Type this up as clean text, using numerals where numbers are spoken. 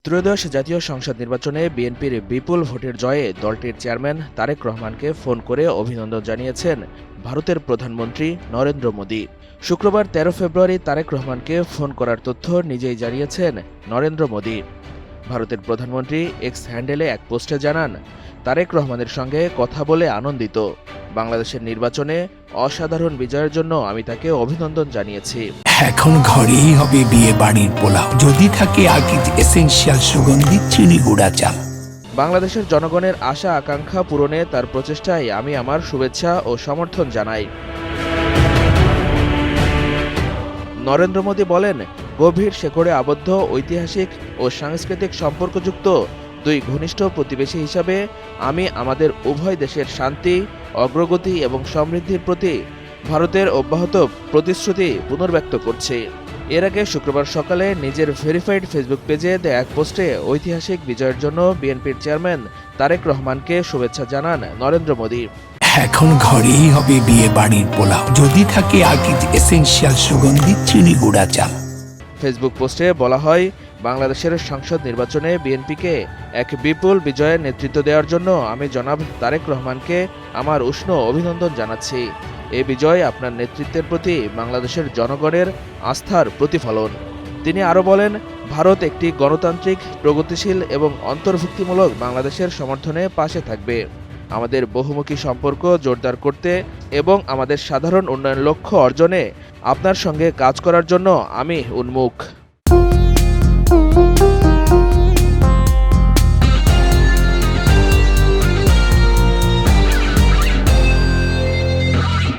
ত্রয়োদশ জাতীয় সংসদ নির্বাচনে বিএনপির বিপুল ভোটের জয়ে দলটির চেয়ারম্যান তারেক রহমানকে ফোন করে অভিনন্দন জানিয়েছেন ভারতের প্রধানমন্ত্রী নরেন্দ্র মোদি। শুক্রবার ১৩ ফেব্রুয়ারি তারেক রহমানকে ফোন করার তথ্য নিজেই জানিয়েছেন নরেন্দ্র মোদি। ভারতের প্রধানমন্ত্রী এক্স হ্যান্ডেলে এক পোস্টে জানান, তারেক রহমানের সঙ্গে কথা বলে আনন্দিত। বাংলাদেশের নির্বাচনে অসাধারণ বিজয়ের জন্য আমি তাকে অভিনন্দন জানিয়েছি। এখন ঘরেই হবে বিয়ে বাড়ির পোলাও, যদি থাকে আকিজ এসেনশিয়াল সুগন্ধি চিনি গুঁড়া চাল। বাংলাদেশের জনগণের আশা আকাঙ্ক্ষা পূরণে তার প্রচেষ্টায় আমি আমার শুভেচ্ছা ও সমর্থন জানাই। নরেন্দ্র মোদি বলেন, গভীর শেকড়ে আবদ্ধ ঐতিহাসিক ও সাংস্কৃতিক সম্পর্কযুক্ত দুই ঘনিষ্ঠ প্রতিবেশী হিসাবে আমি আমাদের উভয় দেশের শান্তি, অগ্রগতি এবং সমৃদ্ধির প্রতি ভারতের অব্যাহত প্রতিশ্রুতি পুনর্ব্যক্ত করছি। এর আগে শুক্রবার সকালে নিজের ভেরিফাইড ফেসবুক পেজে দেয়া এক পোস্টে ঐতিহাসিক বিজয়ের জন্য বিএনপির চেয়ারম্যান তারেক রহমানকে শুভেচ্ছা জানান নরেন্দ্র মোদি। এখন ঘরেই হবে বিয়ে বাড়ির পোলাও, যদি থাকে আকিজ এসেনশিয়াল সুগন্ধি চিনি গুঁড়া চাল। ফেসবুক পোস্টে বলা হয়, বাংলাদেশের সংসদ নির্বাচনে বিএনপিকে এক বিপুল বিজয়ের নেতৃত্ব দেওয়ার জন্য আমি জনাব তারেক রহমানকে আমার উষ্ণ অভিনন্দন জানাচ্ছি। এ বিজয় আপনার নেতৃত্বের প্রতি বাংলাদেশের জনগণের আস্থার প্রতিফলন। তিনি আরও বলেন, ভারত একটি গণতান্ত্রিক, প্রগতিশীল এবং অন্তর্ভুক্তিমূলক বাংলাদেশের সমর্থনে পাশে থাকবে। আমাদের বহুমুখী সম্পর্ক জোরদার করতে এবং আমাদের সাধারণ উন্নয়ন লক্ষ্য অর্জনে আপনার সঙ্গে কাজ করার জন্য আমি উন্মুখ।